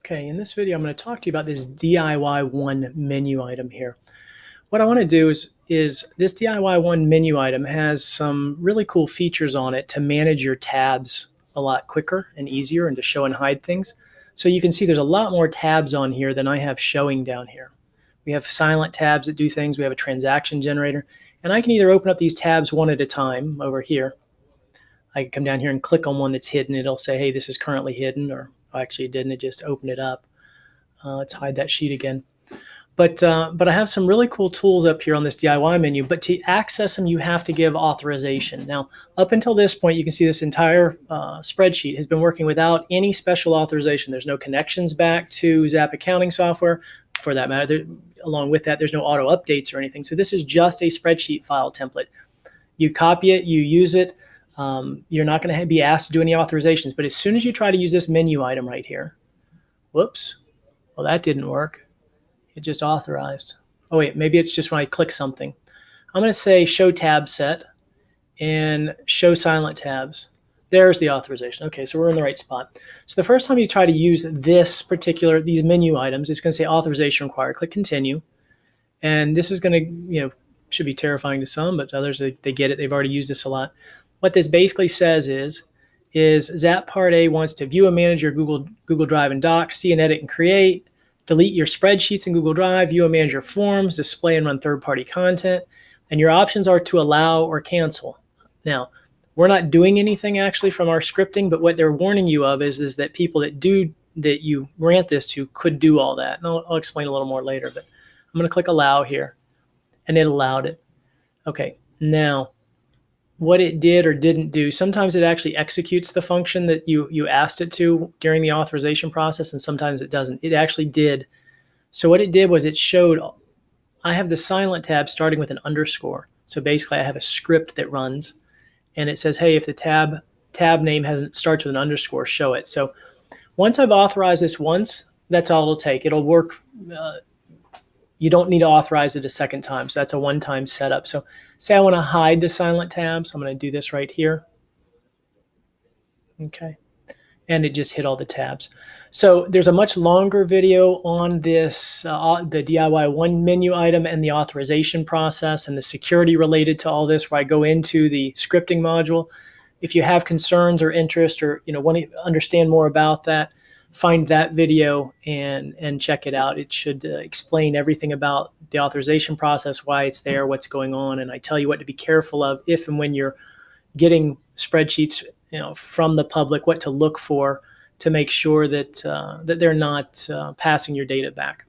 Okay, in this video, I'm going to talk to you about this DIY1 menu item here. What I want to do is this DIY1 menu item has some really cool features on it to manage your tabs a lot quicker and easier and to show and hide things. So you can see there's a lot more tabs on here than I have showing down here. We have silent tabs that do things. We have a transaction generator. And I can either open up these tabs one at a time over here. I can come down here and click on one that's hidden. It'll say, hey, this is currently hidden, or actually it didn't. It just opened it up. Let's hide that sheet again. But I have some really cool tools up here on this DIY menu, but to access them, you have to give authorization. Now, up until this point, you can see this entire spreadsheet has been working without any special authorization. There's no connections back to Zap accounting software. For that matter, along with that, there's no auto updates or anything. So this is just a spreadsheet file template. You copy it, you use it. You're not going to be asked to do any authorizations. But as soon as you try to use this menu item right here, whoops, well, that didn't work. It just authorized. Oh, wait, maybe it's just when I click something. I'm going to say show tab set and show silent tabs. There's the authorization. Okay, so we're in the right spot. So the first time you try to use these menu items, it's going to say authorization required. Click continue. And this is going to, should be terrifying to some, but others, they get it. They've already used this a lot. What this basically says is Zap Part A wants to view and manage your Google Drive and Docs, see and edit and create, delete your spreadsheets in Google Drive, view and manage your forms, display and run third-party content, and your options are to allow or cancel. Now, we're not doing anything actually from our scripting, but what they're warning you of is that people that you grant this to could do all that. And I'll explain a little more later, but I'm going to click allow here, and it allowed it. Okay, now what it did or didn't do, sometimes it actually executes the function that you asked it to during the authorization process, and sometimes it doesn't. It actually did. So what it did was it showed, I have the silent tab starting with an underscore. So basically I have a script that runs, and it says, hey, if the tab name starts with an underscore, show it. So once I've authorized this once, that's all it'll take. It'll work. You don't need to authorize it a second time. So that's a one-time setup. So say I want to hide the silent tabs. I'm going to do this right here. Okay. And it just hit all the tabs. So there's a much longer video on this, the DIY1 menu item and the authorization process and the security related to all this, where I go into the scripting module. If you have concerns or interest or want to understand more about that, find that video and check it out. It should explain everything about the authorization process, why it's there, what's going on, and I tell you what to be careful of if and when you're getting spreadsheets from the public, what to look for to make sure that that they're not passing your data back.